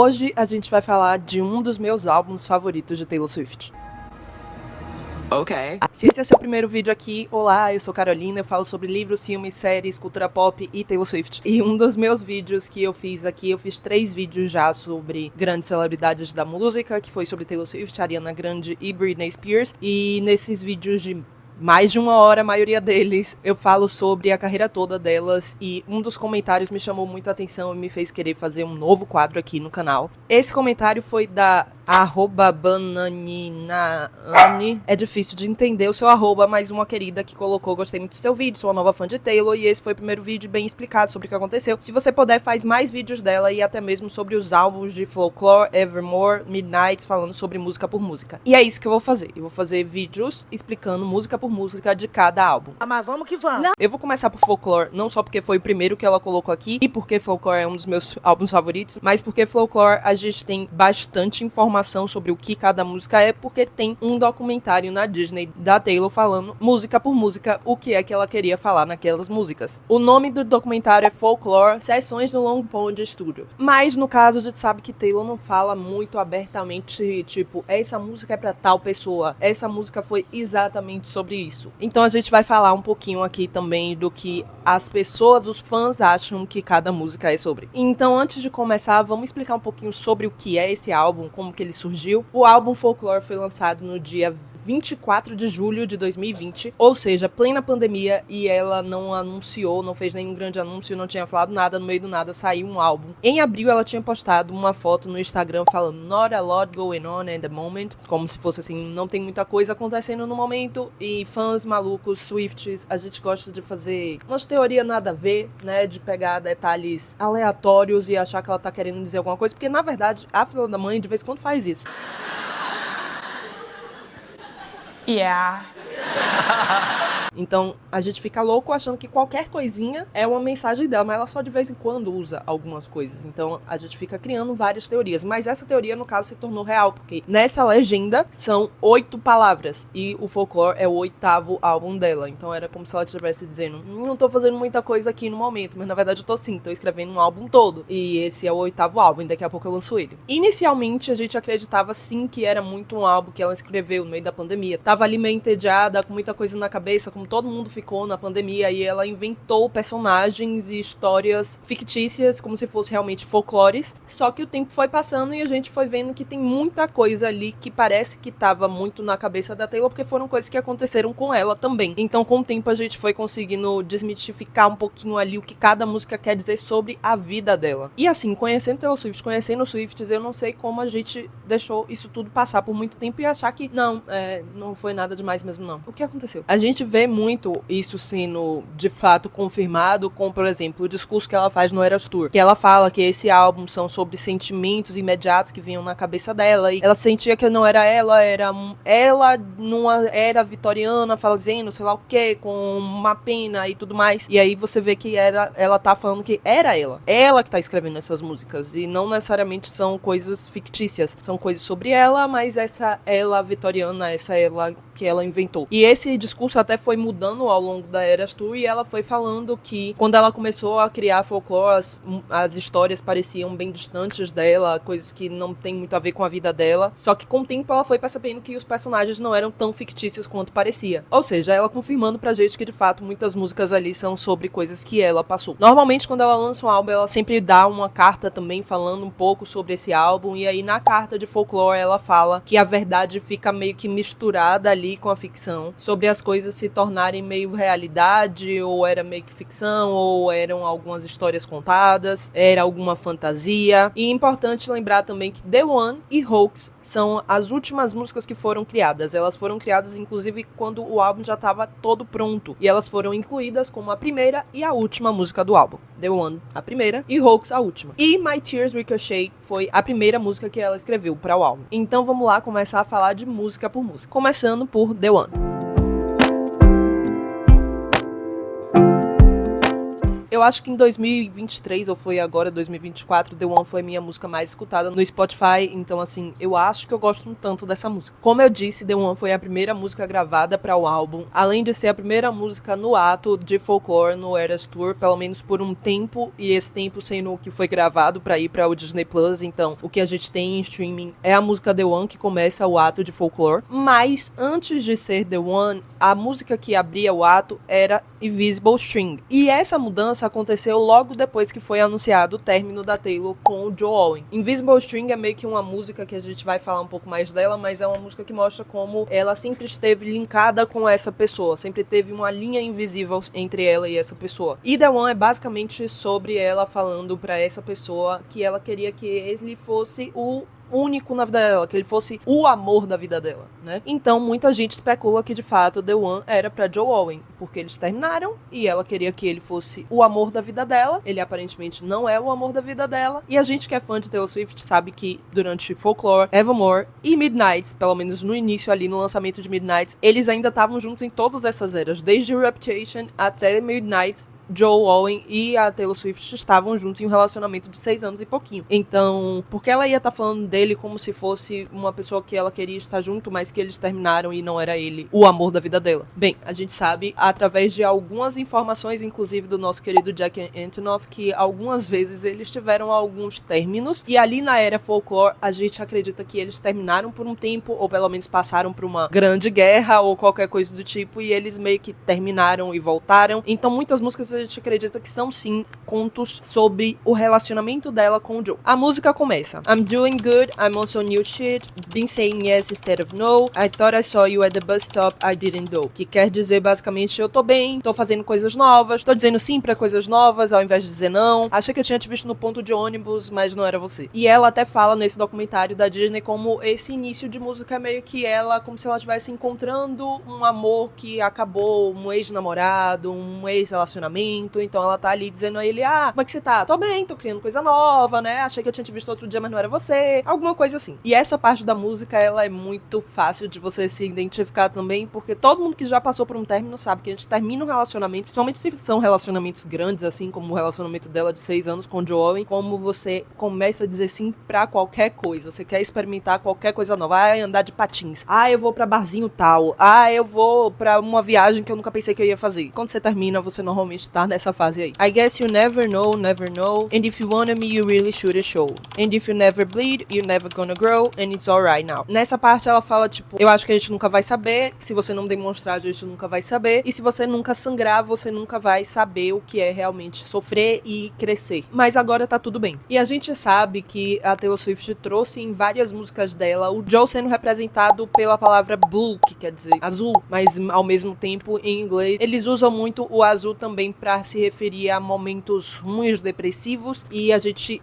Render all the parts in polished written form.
Hoje a gente vai falar de um dos meus álbuns favoritos de Taylor Swift. Ok. Se esse é seu primeiro vídeo aqui, olá, eu sou Carolina, eu falo sobre livros, filmes, séries, cultura pop e Taylor Swift. E um dos meus vídeos que eu fiz aqui, eu fiz 3 vídeos já sobre grandes celebridades da música, que foi sobre Taylor Swift, Ariana Grande e Britney Spears. E nesses vídeos de mais de 1 hora, a maioria deles, eu falo sobre a carreira toda delas, e um dos comentários me chamou muito a atenção e me fez querer fazer um novo quadro aqui no canal. Esse comentário foi da @bananinaane. É difícil de entender o seu arroba, mas uma querida que colocou: gostei muito do seu vídeo, sou uma nova fã de Taylor, e esse foi o primeiro vídeo bem explicado sobre o que aconteceu. Se você puder, faz mais vídeos dela e até mesmo sobre os álbuns de Folklore, Evermore, Midnights, falando sobre música por música. E é isso que eu vou fazer. Eu vou fazer vídeos explicando música por música de cada álbum. Mas vamos que vamos. Eu vou começar por Folklore, não só porque foi o primeiro que ela colocou aqui, e porque Folklore é um dos meus álbuns favoritos, mas porque Folklore a gente tem bastante informação sobre o que cada música é, porque tem um documentário na Disney da Taylor falando música por música o que é que ela queria falar naquelas músicas. O nome do documentário é Folklore, Sessões no Long Pond Studio. Mas no caso a gente sabe que Taylor não fala muito abertamente, tipo, essa música é pra tal pessoa, essa música foi exatamente sobre isso. Então a gente vai falar um pouquinho aqui também do que as pessoas, os fãs acham que cada música é sobre. Então antes de começar, vamos explicar um pouquinho sobre o que é esse álbum, como que ele surgiu. O álbum Folklore foi lançado no dia 24 de julho de 2020, ou seja, plena pandemia, e ela não anunciou, não fez nenhum grande anúncio, não tinha falado nada, no meio do nada saiu um álbum. Em abril ela tinha postado uma foto no Instagram falando "Not a lot going on at the moment", como se fosse assim, não tem muita coisa acontecendo no momento, e fãs malucos, Swifties, a gente gosta de fazer umas teorias nada a ver, né, de pegar detalhes aleatórios e achar que ela tá querendo dizer alguma coisa, porque na verdade a filha da mãe de vez em quando faz isso. Yeah. Então, a gente fica louco achando que qualquer coisinha é uma mensagem dela, mas ela só de vez em quando usa algumas coisas. Então, a gente fica criando várias teorias. Mas essa teoria, no caso, se tornou real, porque nessa legenda são 8 palavras. E o Folklore é o 8º álbum dela. Então, era como se ela estivesse dizendo: não tô fazendo muita coisa aqui no momento, mas na verdade eu tô sim, tô escrevendo um álbum todo. E esse é o 8º álbum, e daqui a pouco eu lanço ele. Inicialmente, a gente acreditava sim que era muito um álbum que ela escreveu no meio da pandemia. Tava ali meio entediada, com muita coisa na cabeça, como todo mundo ficou na pandemia, e ela inventou personagens e histórias fictícias como se fosse realmente folclores. Só que o tempo foi passando e a gente foi vendo que tem muita coisa ali que parece que tava muito na cabeça da Taylor, porque foram coisas que aconteceram com ela também. Então, com o tempo, a gente foi conseguindo desmistificar um pouquinho ali o que cada música quer dizer sobre a vida dela. E assim, conhecendo Taylor Swift, conhecendo os Swifties, eu não sei como a gente deixou isso tudo passar por muito tempo e achar que não foi nada demais mesmo não. O que aconteceu? A gente vê muito isso sendo de fato confirmado com, por exemplo, o discurso que ela faz no Eras Tour, que ela fala que esse álbum são sobre sentimentos imediatos que vinham na cabeça dela, e ela sentia que não era ela, era ela numa era vitoriana, fazendo sei lá o que, com uma pena e tudo mais, e aí você vê que ela tá falando que era ela que tá escrevendo essas músicas, e não necessariamente são coisas fictícias, são coisas sobre ela, mas essa ela vitoriana, essa ela que ela inventou. E esse discurso até foi mudando ao longo da Eras Tour, e ela foi falando que quando ela começou a criar Folklore, as histórias pareciam bem distantes dela, coisas que não tem muito a ver com a vida dela, só que com o tempo ela foi percebendo que os personagens não eram tão fictícios quanto parecia. Ou seja, ela confirmando pra gente que de fato muitas músicas ali são sobre coisas que ela passou. Normalmente quando ela lança um álbum, ela sempre dá uma carta também falando um pouco sobre esse álbum, e aí na carta de Folklore ela fala que a verdade fica meio que misturada ali com a ficção, sobre as coisas se tornarem meio realidade, ou era meio que ficção, ou eram algumas histórias contadas, era alguma fantasia. E é importante lembrar também que The One e Hoax são as últimas músicas que foram criadas. Elas foram criadas inclusive quando o álbum já estava todo pronto, e elas foram incluídas como a primeira e a última música do álbum. The One, a primeira, e Hoax, a última. E My Tears Ricochet foi a primeira música que ela escreveu para o álbum. Então vamos lá começar a falar de música por música, começando por The One. Eu acho que em 2023, ou foi agora, 2024, The One foi a minha música mais escutada no Spotify. Então, assim, eu acho que eu gosto um tanto dessa música. Como eu disse, The One foi a primeira música gravada para o álbum, além de ser a primeira música no ato de Folklore no Eras Tour, pelo menos por um tempo, e esse tempo sendo o que foi gravado para ir para o Disney Plus. Então, o que a gente tem em streaming é a música The One, que começa o ato de Folklore. Mas, antes de ser The One, a música que abria o ato era Invisible String. E essa mudança aconteceu logo depois que foi anunciado o término da Taylor com o Joe Alwyn. Invisible String é meio que uma música que a gente vai falar um pouco mais dela, mas é uma música que mostra como ela sempre esteve linkada com essa pessoa, sempre teve uma linha invisível entre ela e essa pessoa. E The One é basicamente sobre ela falando pra essa pessoa que ela queria que ele fosse o único na vida dela, que ele fosse o amor da vida dela, né? Então, muita gente especula que, de fato, The One era pra Joe Alwyn, porque eles terminaram e ela queria que ele fosse o amor da vida dela. Ele, aparentemente, não é o amor da vida dela. E a gente que é fã de Taylor Swift sabe que, durante Folklore, Evermore e Midnights, pelo menos no início ali, no lançamento de Midnights, eles ainda estavam juntos em todas essas eras, desde Reputation até Midnights. Joe Alwyn e a Taylor Swift estavam juntos em um relacionamento de 6 anos e pouquinho. Então, porque ela ia estar falando dele como se fosse uma pessoa que ela queria estar junto, mas que eles terminaram e não era ele o amor da vida dela? Bem, a gente sabe, através de algumas informações, inclusive do nosso querido Jack Antonoff, que algumas vezes eles tiveram alguns términos, e ali na era Folklore, a gente acredita que eles terminaram por um tempo, ou pelo menos passaram por uma grande guerra, ou qualquer coisa do tipo, e eles meio que terminaram e voltaram. Então, muitas músicas a gente acredita que são sim contos sobre o relacionamento dela com o Joe. A música começa: I'm doing good, I'm on some new shit, been saying yes instead of no, I thought I saw you at the bus stop, I didn't go. Que quer dizer basicamente, eu tô bem, tô fazendo coisas novas, tô dizendo sim pra coisas novas ao invés de dizer não, achei que eu tinha te visto no ponto de ônibus, mas não era você. E ela até fala nesse documentário da Disney como esse início de música é meio que ela, como se ela estivesse encontrando um amor que acabou, um ex-namorado, um ex-relacionamento. Então ela tá ali dizendo a ele: como é que você tá? Tô bem, tô criando coisa nova, né? Achei que eu tinha te visto outro dia, mas não era você. Alguma coisa assim. E essa parte da música, ela é muito fácil de você se identificar também, porque todo mundo que já passou por um término sabe que a gente termina um relacionamento, principalmente se são relacionamentos grandes, assim como o relacionamento dela de 6 anos com o Joe Alwyn, como você começa a dizer sim pra qualquer coisa. Você quer experimentar qualquer coisa nova. Andar de patins. Eu vou pra barzinho tal. Eu vou pra uma viagem que eu nunca pensei que eu ia fazer. Quando você termina, você normalmente tá nessa fase aí. I guess you never know. And if you wanted me, you really should show. And if you never bleed, you're never gonna grow. And it's alright now. Nessa parte ela fala, tipo, eu acho que a gente nunca vai saber. Se você não demonstrar, a gente nunca vai saber. E se você nunca sangrar, você nunca vai saber o que é realmente sofrer e crescer. Mas agora tá tudo bem. E a gente sabe que a Taylor Swift trouxe em várias músicas dela o Joe sendo representado pela palavra blue, que quer dizer azul, mas ao mesmo tempo em inglês eles usam muito o azul também pra se referir a momentos ruins, depressivos, e a gente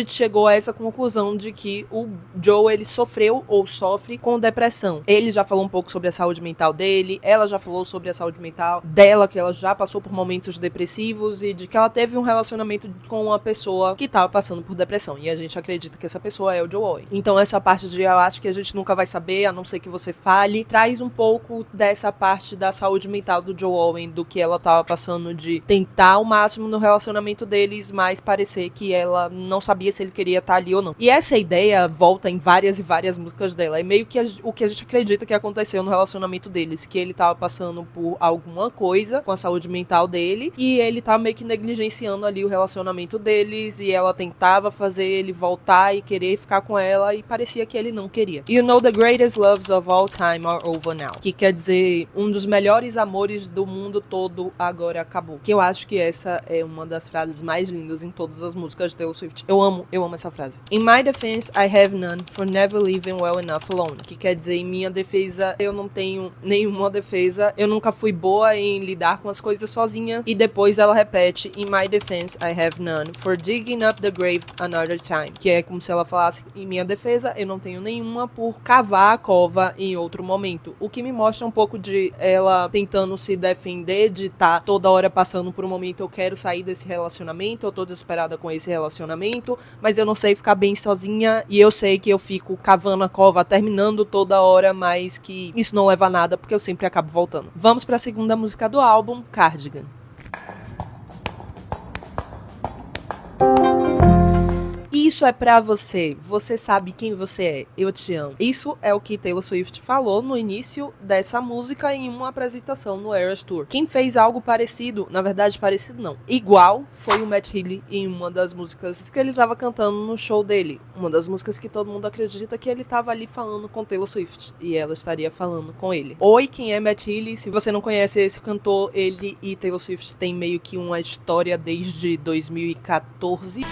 chegou a essa conclusão de que o Joe, ele sofreu ou sofre com depressão. Ele já falou um pouco sobre a saúde mental dele, ela já falou sobre a saúde mental dela, que ela já passou por momentos depressivos e de que ela teve um relacionamento com uma pessoa que tava passando por depressão, e a gente acredita que essa pessoa é o Joe Alwyn. Então essa parte de eu acho que a gente nunca vai saber, a não ser que você fale, traz um pouco dessa parte da saúde mental do Joe Alwyn, do que ela tava passando, de tentar o máximo no relacionamento deles, mas parecer que ela não sabia se ele queria estar ali ou não. E essa ideia volta em várias e várias músicas dela. É meio que o que a gente acredita que aconteceu no relacionamento deles, que ele tava passando por alguma coisa com a saúde mental dele, e ele tava meio que negligenciando ali o relacionamento deles, e ela tentava fazer ele voltar e querer ficar com ela, e parecia que ele não queria. You know the greatest loves of all time are over now. Que quer dizer, um dos melhores amores do mundo todo agora acabou. Que eu acho que essa é uma das frases mais lindas em todas as músicas de Taylor Swift. Eu amo essa frase. In my defense, I have none for never living well enough alone. Que quer dizer, em minha defesa, eu não tenho nenhuma defesa. Eu nunca fui boa em lidar com as coisas sozinha. E depois ela repete, in my defense, I have none for digging up the grave another time. Que é como se ela falasse, em minha defesa, eu não tenho nenhuma por cavar a cova em outro momento. O que me mostra um pouco de ela tentando se defender, de estar toda hora passando por um momento, eu quero sair desse relacionamento, eu tô desesperada com esse relacionamento, mas eu não sei ficar bem sozinha, e eu sei que eu fico cavando a cova, terminando toda hora, mas que isso não leva a nada, porque eu sempre acabo voltando. Vamos pra segunda música do álbum, Cardigan. Isso é pra você. Você sabe quem você é. Eu te amo. Isso é o que Taylor Swift falou no início dessa música em uma apresentação no Eras Tour. Quem fez algo parecido, na verdade parecido não, igual, foi o Matt Healy em uma das músicas que ele tava cantando no show dele. Uma das músicas que todo mundo acredita que ele tava ali falando com Taylor Swift. E ela estaria falando com ele. Oi, quem é Matt Healy? Se você não conhece esse cantor, ele e Taylor Swift têm meio que uma história desde 2014.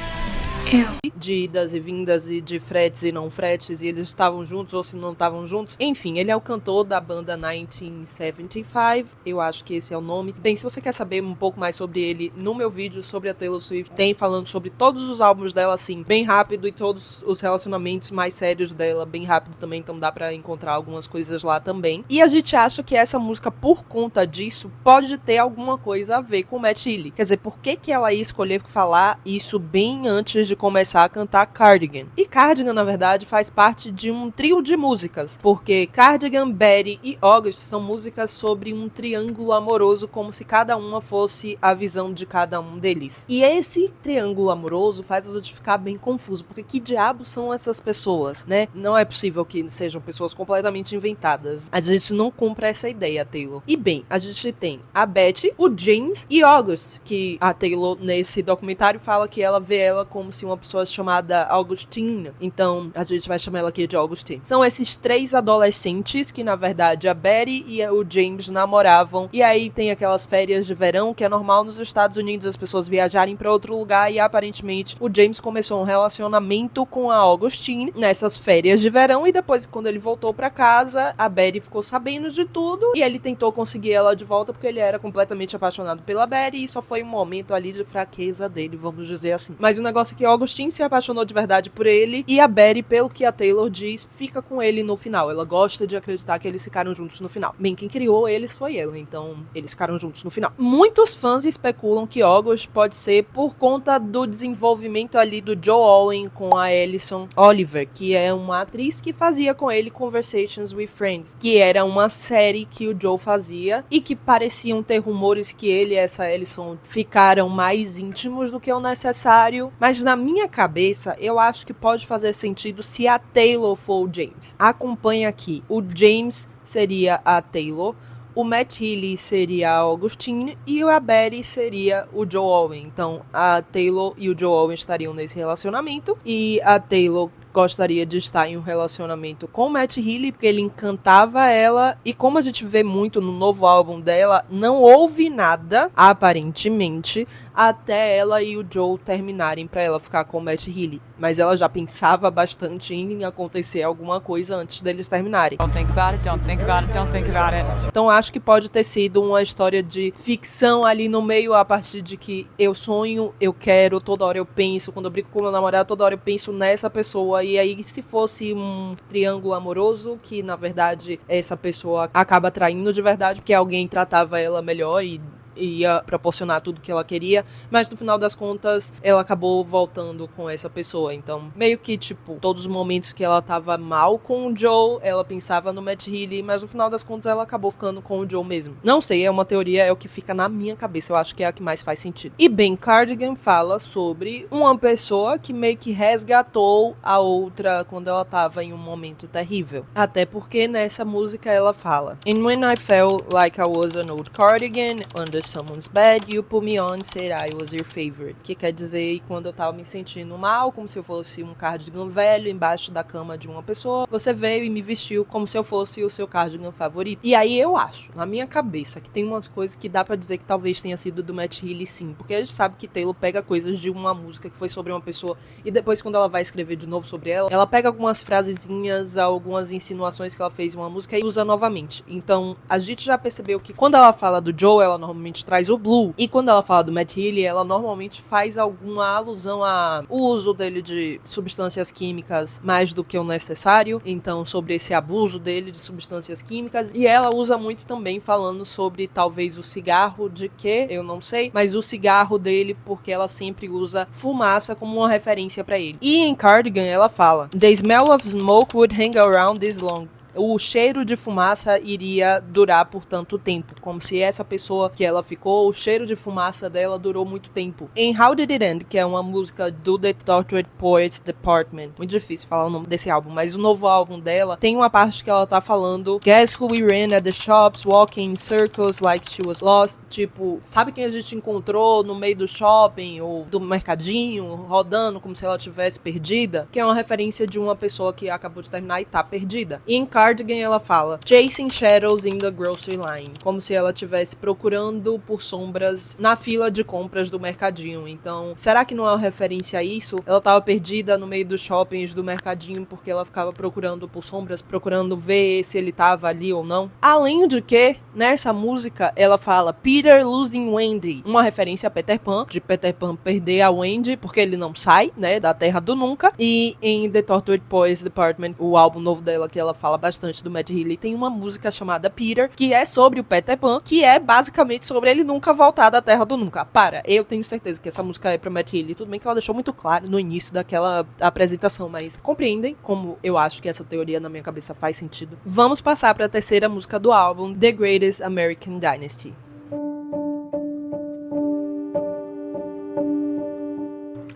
De idas e vindas e de fretes e não fretes, e eles estavam juntos ou se não estavam juntos. Enfim, ele é o cantor da banda 1975, eu acho que esse é o nome. Bem, se você quer saber um pouco mais sobre ele, no meu vídeo sobre a Taylor Swift, tem falando sobre todos os álbuns dela, assim, bem rápido, e todos os relacionamentos mais sérios dela, bem rápido também, então dá pra encontrar algumas coisas lá também. E a gente acha que essa música, por conta disso, pode ter alguma coisa a ver com o Matt Healy. Quer dizer, por que ela ia escolher falar isso bem antes de começar a cantar Cardigan? E Cardigan, na verdade, faz parte de um trio de músicas, porque Cardigan, Betty e August são músicas sobre um triângulo amoroso, como se cada uma fosse a visão de cada um deles. E esse triângulo amoroso faz a gente ficar bem confuso, porque que diabos são essas pessoas, né? Não é possível que sejam pessoas completamente inventadas. A gente não compra essa ideia, Taylor. E bem, a gente tem a Betty, o James e August, que a Taylor, nesse documentário, fala que ela vê ela como se uma pessoa chamada Augustine. Então, a gente vai chamar ela aqui de Augustine. São esses três adolescentes que, na verdade, a Betty e o James namoravam. E aí tem aquelas férias de verão, que é normal nos Estados Unidos as pessoas viajarem pra outro lugar. E, aparentemente, o James começou um relacionamento com a Augustine nessas férias de verão. E depois, quando ele voltou pra casa, a Betty ficou sabendo de tudo. E ele tentou conseguir ela de volta, porque ele era completamente apaixonado pela Betty. E só foi um momento ali de fraqueza dele, vamos dizer assim. Mas o negócio é que Augustine se apaixonou de verdade por ele, e a Betty, pelo que a Taylor diz, fica com ele no final. Ela gosta de acreditar que eles ficaram juntos no final. Bem, quem criou eles foi ela, então eles ficaram juntos no final. Muitos fãs especulam que August pode ser por conta do desenvolvimento ali do Joe Owen com a Alison Oliver, que é uma atriz que fazia com ele Conversations with Friends, que era uma série que o Joe fazia e que pareciam ter rumores que ele e essa Alison ficaram mais íntimos do que o necessário, mas na minha cabeça eu acho que pode fazer sentido se a Taylor for o James. Acompanha aqui, o James seria a Taylor, o Matt Healy seria a Augustine e a Betty seria o Joe Owen. Então a Taylor e o Joe Owen estariam nesse relacionamento, e a Taylor gostaria de estar em um relacionamento com o Matt Healy, porque ele encantava ela, e como a gente vê muito no novo álbum dela, não houve nada, aparentemente, até ela e o Joe terminarem pra ela ficar com o Matt Healy. Mas ela já pensava bastante em acontecer alguma coisa antes deles terminarem. Don't think about it, don't think about it, don't think about it. Então acho que pode ter sido uma história de ficção ali no meio, a partir de que eu sonho, eu quero, toda hora eu penso, quando eu brinco com meu namorado, toda hora eu penso nessa pessoa. E aí, se fosse um triângulo amoroso, que na verdade essa pessoa acaba traindo de verdade, porque alguém tratava ela melhor e ia proporcionar tudo que ela queria, mas no final das contas ela acabou voltando com essa pessoa. Então meio que tipo, todos os momentos que ela tava mal com o Joe, ela pensava no Matt Healy, mas no final das contas ela acabou ficando com o Joe mesmo. Não sei, é uma teoria, é o que fica na minha cabeça, eu acho que é a que mais faz sentido. E bem, Cardigan fala sobre uma pessoa que meio que resgatou a outra quando ela tava em um momento terrível. Até porque nessa música ela fala: And when I felt like I was an old cardigan under someone's bed, you put me on, said I was your favorite. Que quer dizer, quando eu tava me sentindo mal, como se eu fosse um cardigan velho embaixo da cama de uma pessoa, você veio e me vestiu como se eu fosse o seu cardigan favorito. E aí eu acho, na minha cabeça, que tem umas coisas que dá pra dizer que talvez tenha sido do Matt Healy, sim. Porque a gente sabe que Taylor pega coisas de uma música que foi sobre uma pessoa, e depois quando ela vai escrever de novo sobre ela pega algumas frasezinhas, algumas insinuações que ela fez em uma música e usa novamente. Então a gente já percebeu que quando ela fala do Joe, ela normalmente traz o blue, e quando ela fala do Matt Healy, ela normalmente faz alguma alusão ao uso dele de substâncias químicas mais do que o necessário, então sobre esse abuso dele de substâncias químicas. E ela usa muito também falando sobre talvez o cigarro, de que eu não sei, mas o cigarro dele, porque ela sempre usa fumaça como uma referência pra ele. E em Cardigan ela fala: The smell of smoke would hang around this long. o cheiro de fumaça iria durar por tanto tempo, como se essa pessoa que ela ficou, o cheiro de fumaça dela durou muito tempo. Em How Did It End, que é uma música do The Tortured Poets Department, muito difícil falar o nome desse álbum, mas o novo álbum dela tem uma parte que ela tá falando Guess who we ran at the shops, walking in circles like she was lost, tipo, sabe quem a gente encontrou no meio do shopping ou do mercadinho, rodando como se ela tivesse perdida, que é uma referência de uma pessoa que acabou de terminar e tá perdida. E em Cardigan ela fala Chasing shadows in the grocery line, como se ela estivesse procurando por sombras na fila de compras do mercadinho. Então, será que não é uma referência a isso? Ela tava perdida no meio dos shoppings do mercadinho porque ela ficava procurando por sombras, procurando ver se ele tava ali ou não. Além de que, nessa música, ela fala Peter losing Wendy, uma referência a Peter Pan, de Peter Pan perder a Wendy porque ele não sai, né, da Terra do Nunca. E em The Tortured Poets Department, o álbum novo dela, que ela fala bastante do Matt Healy, tem uma música chamada Peter, que é sobre o Peter Pan, que é basicamente sobre ele nunca voltar da Terra do Nunca. Eu tenho certeza que essa música é pra Matt Healy, tudo bem que ela deixou muito claro no início daquela apresentação, mas compreendem como eu acho que essa teoria na minha cabeça faz sentido. Vamos passar pra terceira música do álbum, The Greatest American Dynasty.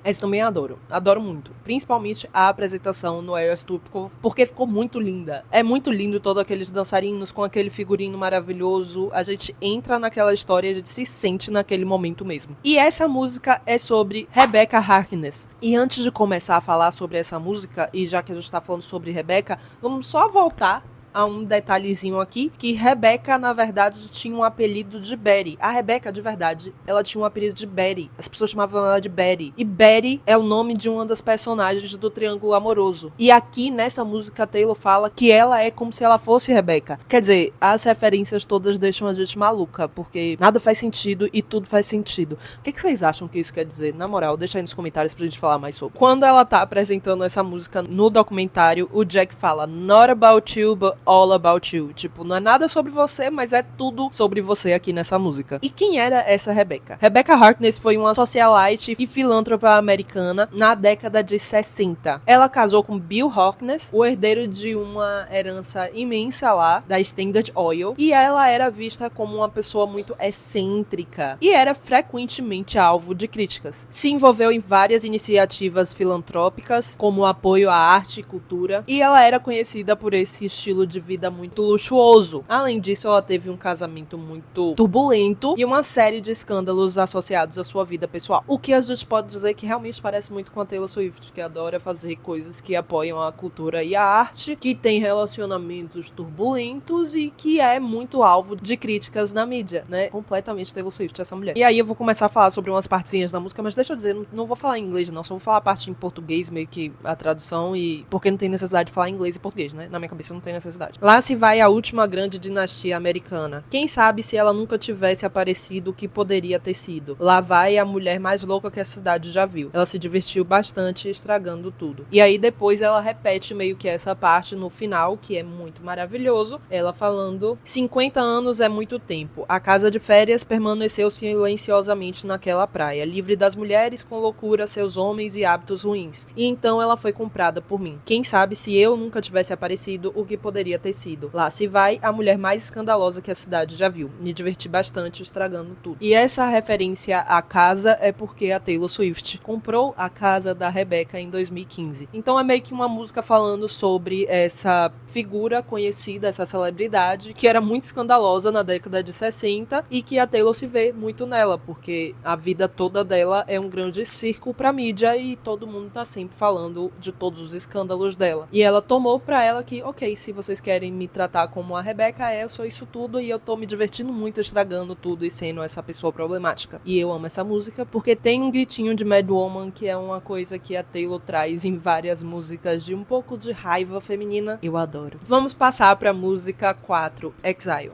Essa também adoro muito, principalmente a apresentação no Eras Tour, porque ficou muito linda. É muito lindo todos aqueles dançarinos com aquele figurino maravilhoso, a gente entra naquela história, a gente se sente naquele momento mesmo. E essa música é sobre Rebecca Harkness. E antes de começar a falar sobre essa música, e já que a gente tá falando sobre Rebecca, vamos só voltar a um detalhezinho aqui, que Rebecca, na verdade, tinha um apelido de Betty. A Rebecca, de verdade, ela tinha um apelido de Betty. As pessoas chamavam ela de Betty. E Betty é o nome de uma das personagens do Triângulo Amoroso. E aqui, nessa música, Taylor fala que ela é como se ela fosse Rebecca. Quer dizer, as referências todas deixam a gente maluca, porque nada faz sentido e tudo faz sentido. O que vocês acham que isso quer dizer? Na moral, deixa aí nos comentários pra gente falar mais sobre. Quando ela tá apresentando essa música no documentário, o Jack fala Not about you, but all about you. Tipo, não é nada sobre você, mas é tudo sobre você aqui nessa música. E quem era essa Rebecca? Rebecca Harkness foi uma socialite e filântropa americana na década de 60. Ela casou com Bill Harkness, o herdeiro de uma herança imensa lá, da Standard Oil, e ela era vista como uma pessoa muito excêntrica e era frequentemente alvo de críticas. Se envolveu em várias iniciativas filantrópicas, como apoio à arte e cultura, e ela era conhecida por esse estilo de vida muito luxuoso. Além disso, ela teve um casamento muito turbulento e uma série de escândalos associados à sua vida pessoal. O que a gente pode dizer que realmente parece muito com a Taylor Swift, que adora fazer coisas que apoiam a cultura e a arte, que tem relacionamentos turbulentos e que é muito alvo de críticas na mídia, né? Completamente Taylor Swift, essa mulher. E aí eu vou começar a falar sobre umas partezinhas da música, mas deixa eu dizer, não vou falar em inglês não, só vou falar a parte em português, meio que a tradução, e porque não tem necessidade de falar inglês e português, né? Na minha cabeça não tem necessidade. Lá se vai a última grande dinastia americana. Quem sabe se ela nunca tivesse aparecido o que poderia ter sido. Lá vai a mulher mais louca que a cidade já viu. Ela se divertiu bastante estragando tudo. E aí depois ela repete meio que essa parte no final, que é muito maravilhoso. Ela falando, 50 anos é muito tempo. A casa de férias permaneceu silenciosamente naquela praia, livre das mulheres, com loucura, seus homens e hábitos ruins. E então ela foi comprada por mim. Quem sabe se eu nunca tivesse aparecido o que poderia ter sido. Lá se vai a mulher mais escandalosa que a cidade já viu. Me diverti bastante estragando tudo. E essa referência à casa é porque a Taylor Swift comprou a casa da Rebecca em 2015. Então é meio que uma música falando sobre essa figura conhecida, essa celebridade, que era muito escandalosa na década de 60 e que a Taylor se vê muito nela, porque a vida toda dela é um grande circo pra mídia e todo mundo tá sempre falando de todos os escândalos dela. E ela tomou pra ela que, ok, se vocês querem me tratar como a Rebecca, eu sou isso tudo e eu tô me divertindo muito estragando tudo e sendo essa pessoa problemática. E eu amo essa música porque tem um gritinho de Mad Woman, que é uma coisa que a Taylor traz em várias músicas de um pouco de raiva feminina. Eu adoro. Vamos passar pra música 4, Exile.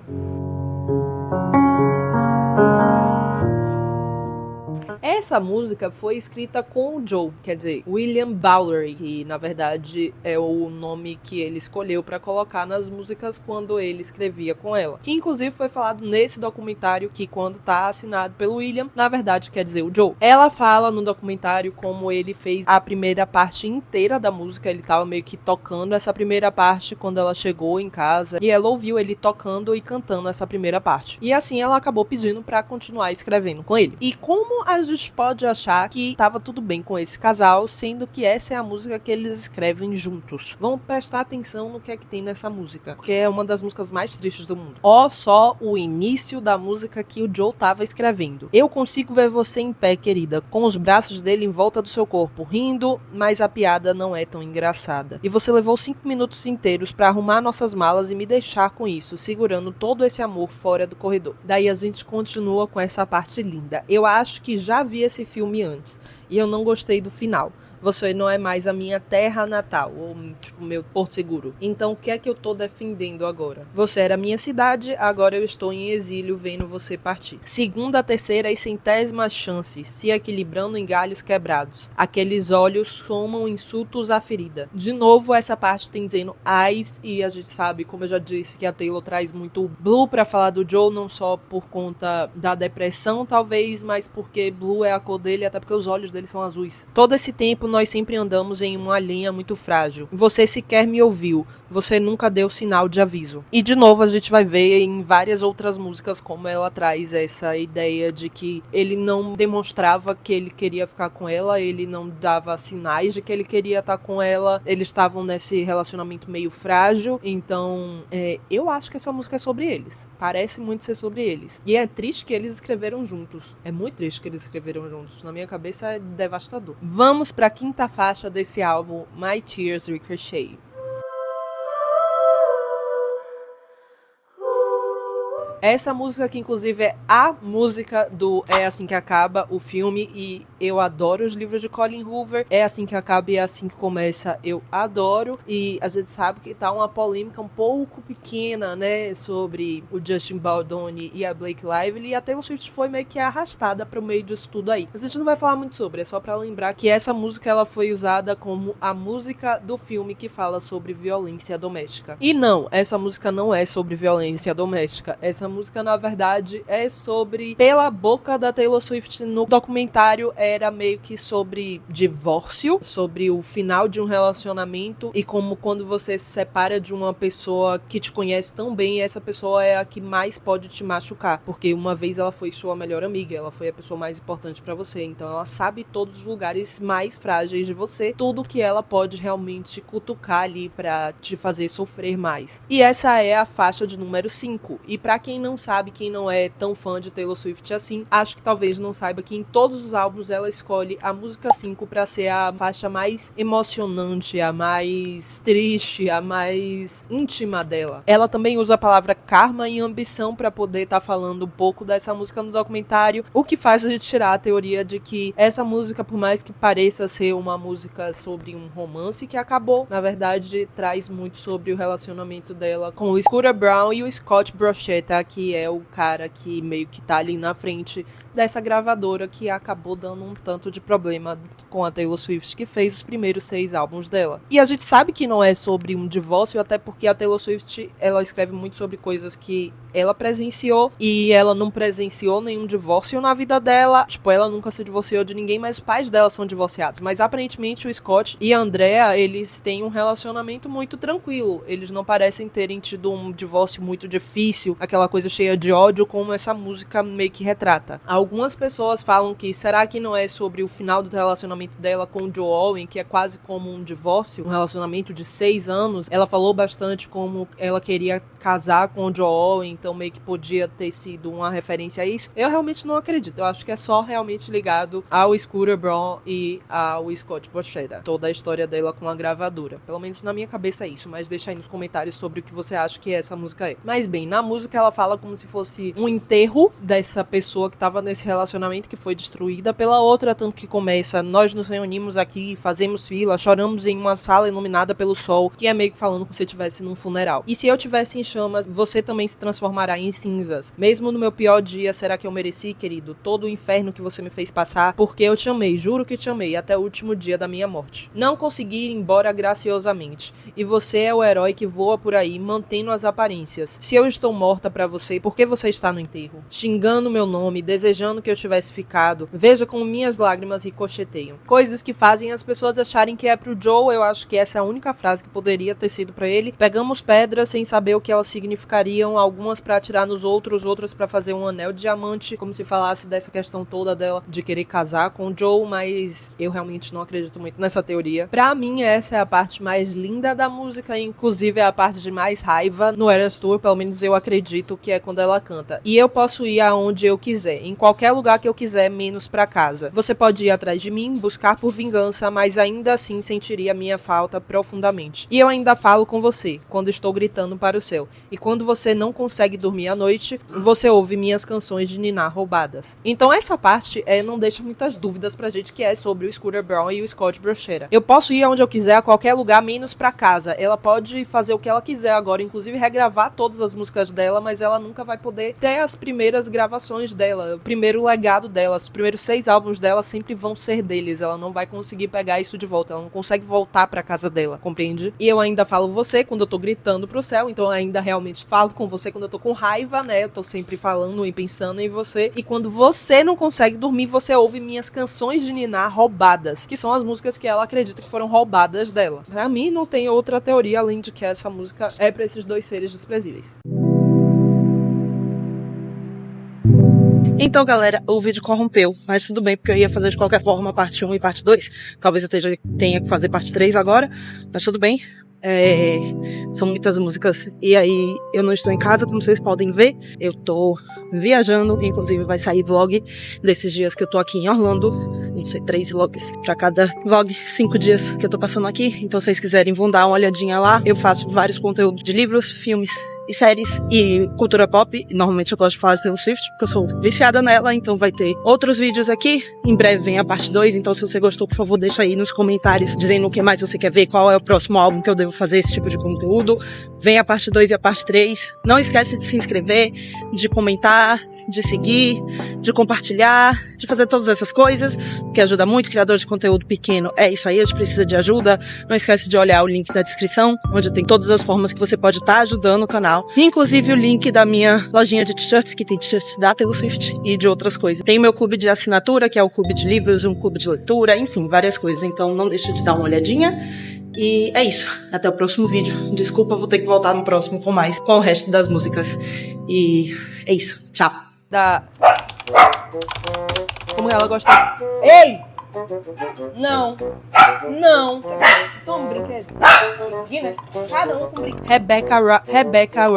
Essa música foi escrita com o Joe, quer dizer, William Bowery, que na verdade é o nome que ele escolheu pra colocar nas músicas quando ele escrevia com ela. Que inclusive foi falado nesse documentário que quando tá assinado pelo William, na verdade quer dizer o Joe. Ela fala no documentário como ele fez a primeira parte inteira da música, ele tava meio que tocando essa primeira parte quando ela chegou em casa e ela ouviu ele tocando e cantando essa primeira parte. E assim ela acabou pedindo pra continuar escrevendo com ele. E como a gente pode achar que tava tudo bem com esse casal, sendo que essa é a música que eles escrevem juntos? Vamos prestar atenção no que é que tem nessa música, porque é uma das músicas mais tristes do mundo. Ó só o início da música que o Joe tava escrevendo. Eu consigo ver você em pé, querida, com os braços dele em volta do seu corpo, rindo, mas a piada não é tão engraçada. E você levou 5 minutos inteiros pra arrumar nossas malas e me deixar com isso, segurando todo esse amor fora do corredor. Daí a gente continua com essa parte linda. Eu acho que já vi esse filme antes e eu não gostei do final. Você não é mais a minha terra natal, ou tipo, meu porto seguro. Então o que é que eu tô defendendo agora? Você era a minha cidade, agora eu estou em exílio vendo você partir. Segunda, terceira e centésima chances, se equilibrando em galhos quebrados. Aqueles olhos somam insultos à ferida. De novo, essa parte tem dizendo eyes, e a gente sabe, como eu já disse, que a Taylor traz muito blue pra falar do Joe, não só por conta da depressão, talvez, mas porque blue é a cor dele, até porque os olhos dele são azuis. Todo esse tempo nós sempre andamos em uma linha muito frágil. Você sequer me ouviu. Você nunca deu sinal de aviso. E de novo a gente vai ver em várias outras músicas como ela traz essa ideia de que ele não demonstrava que ele queria ficar com ela, ele não dava sinais de que ele queria estar com ela, eles estavam nesse relacionamento meio frágil. Então eu acho que essa música é sobre eles. Parece muito ser sobre eles. E é triste que eles escreveram juntos. É muito triste que eles escreveram juntos. Na minha cabeça é devastador. Vamos pra quinta faixa desse álbum, My Tears Ricochet. Essa música que inclusive é a música do É Assim Que Acaba, o filme, e eu adoro os livros de Colin Hoover. É Assim Que Acaba e É Assim Que Começa, eu adoro. E a gente sabe que tá uma polêmica um pouco pequena, né, sobre o Justin Baldoni e a Blake Lively, e a Taylor Swift foi meio que arrastada pro meio disso tudo aí. A gente não vai falar muito sobre, é só pra lembrar que essa música ela foi usada como a música do filme que fala sobre violência doméstica. E não, essa música não é sobre violência doméstica. Essa música, na verdade, é sobre... Pela boca da Taylor Swift no documentário, era meio que sobre divórcio, sobre o final de um relacionamento e como quando você se separa de uma pessoa que te conhece tão bem, essa pessoa é a que mais pode te machucar. Porque uma vez ela foi sua melhor amiga, ela foi a pessoa mais importante pra você. Então ela sabe todos os lugares mais frágeis de você, tudo que ela pode realmente cutucar ali pra te fazer sofrer mais. E essa é a faixa de número 5. E pra quem não sabe, quem não é tão fã de Taylor Swift assim, acho que talvez não saiba que em todos os álbuns ela escolhe a música 5 pra ser a faixa mais emocionante, a mais triste, a mais íntima dela. Ela também usa a palavra karma e ambição pra poder estar falando um pouco dessa música no documentário, o que faz a gente tirar a teoria de que essa música, por mais que pareça ser uma música sobre um romance que acabou, na verdade traz muito sobre o relacionamento dela com o Scooter Braun e o Scott Borchetta, que é o cara que meio que tá ali na frente dessa gravadora que acabou dando um tanto de problema com a Taylor Swift, que fez os primeiros 6 álbuns dela. E a gente sabe que não é sobre um divórcio, até porque a Taylor Swift, ela escreve muito sobre coisas que ela presenciou e ela não presenciou nenhum divórcio na vida dela. Tipo, ela nunca se divorciou de ninguém, mas os pais dela são divorciados. Mas aparentemente o Scott e a Andrea, eles têm um relacionamento muito tranquilo. Eles não parecem terem tido um divórcio muito difícil, aquela coisa cheia de ódio, como essa música meio que retrata. Algumas pessoas falam que será que não é sobre o final do relacionamento dela com o Joe Alwyn, que é quase como um divórcio, um relacionamento de 6 anos. Ela falou bastante como ela queria casar com o Joe Alwyn, então meio que podia ter sido uma referência a isso. Eu realmente não acredito. Eu acho que é só realmente ligado ao Scooter Braun e ao Scott Borchetta. Toda a história dela com a gravadora. Pelo menos na minha cabeça é isso, mas deixa aí nos comentários sobre o que você acha que essa música é. Mas bem, na música ela fala como se fosse um enterro dessa pessoa que estava nesse relacionamento que foi destruída pela outra, tanto que começa: nós nos reunimos aqui, fazemos fila, choramos em uma sala iluminada pelo sol, que é meio que falando como se estivesse num funeral. E se eu tivesse em chamas, você também se transformaria transformará em cinzas. Mesmo no meu pior dia, será que eu mereci, querido? Todo o inferno que você me fez passar, porque eu te amei, juro que te amei, até o último dia da minha morte. Não consegui ir embora graciosamente, e você é o herói que voa por aí, mantendo as aparências. Se eu estou morta pra você, por que você está no enterro? Xingando meu nome, desejando que eu tivesse ficado. Veja como minhas lágrimas ricocheteiam. Coisas que fazem as pessoas acharem que é pro Joe, eu acho que essa é a única frase que poderia ter sido pra ele. Pegamos pedras sem saber o que elas significariam, algumas pra atirar nos outros, outras pra fazer um anel de diamante, como se falasse dessa questão toda dela de querer casar com o Joe, mas eu realmente não acredito muito nessa teoria. Pra mim, essa é a parte mais linda da música, inclusive é a parte de mais raiva no Eras Tour, pelo menos eu acredito que é quando ela canta. E eu posso ir aonde eu quiser, em qualquer lugar que eu quiser, menos pra casa. Você pode ir atrás de mim, buscar por vingança, mas ainda assim sentiria minha falta profundamente. E eu ainda falo com você, quando estou gritando para o céu. E quando você não consegue dormir à noite, você ouve minhas canções de ninar roubadas. Então essa parte não deixa muitas dúvidas pra gente, que é sobre o Scooter Braun e o Scott Brochera. Eu posso ir aonde eu quiser, a qualquer lugar, menos pra casa. Ela pode fazer o que ela quiser agora, inclusive regravar todas as músicas dela, mas ela nunca vai poder ter as primeiras gravações dela, o primeiro legado dela, os primeiros 6 álbuns dela sempre vão ser deles. Ela não vai conseguir pegar isso de volta, ela não consegue voltar pra casa dela, compreende? E eu ainda falo você quando eu tô gritando pro céu, então eu ainda realmente falo com você quando eu tô com raiva, né? Eu tô sempre falando e pensando em você. E quando você não consegue dormir, você ouve minhas canções de ninar roubadas, que são as músicas que ela acredita que foram roubadas dela. Pra mim, não tem outra teoria além de que essa música é pra esses dois seres desprezíveis. Então, galera, o vídeo corrompeu, mas tudo bem, porque eu ia fazer de qualquer forma parte 1 e parte 2. Talvez eu tenha que fazer parte 3 agora, mas tudo bem. São muitas músicas e aí eu não estou em casa, como vocês podem ver. Eu tô viajando, inclusive vai sair vlog desses dias que eu tô aqui em Orlando. Não sei, 3 vlogs pra cada vlog, 5 dias que eu tô passando aqui. Então, se vocês quiserem, vão dar uma olhadinha lá. Eu faço vários conteúdos de livros, filmes e séries e cultura pop. Normalmente eu gosto de falar de Taylor Swift, porque eu sou viciada nela, então vai ter outros vídeos aqui. Em breve vem a parte 2, então se você gostou, por favor, deixa aí nos comentários dizendo o que mais você quer ver, qual é o próximo álbum que eu devo fazer esse tipo de conteúdo. Vem a parte 2 e a parte 3. Não esquece de se inscrever, de comentar, de seguir, de compartilhar, de fazer todas essas coisas, que ajuda muito. Criador de conteúdo pequeno é isso aí, a gente precisa de ajuda. Não esquece de olhar o link da descrição, onde tem todas as formas que você pode estar ajudando o canal, inclusive o link da minha lojinha de t-shirts, que tem t-shirts da Taylor Swift e de outras coisas. Tem o meu clube de assinatura, que é o clube de livros, um clube de leitura, enfim, várias coisas. Então não deixa de dar uma olhadinha. E é isso, até o próximo vídeo. Desculpa, vou ter que voltar no próximo com o resto das músicas. E é isso, tchau. Como ela gosta. Ei! Não! Não! Toma um brinquedo. Guinness, cada um com um brinquedo. Rebecca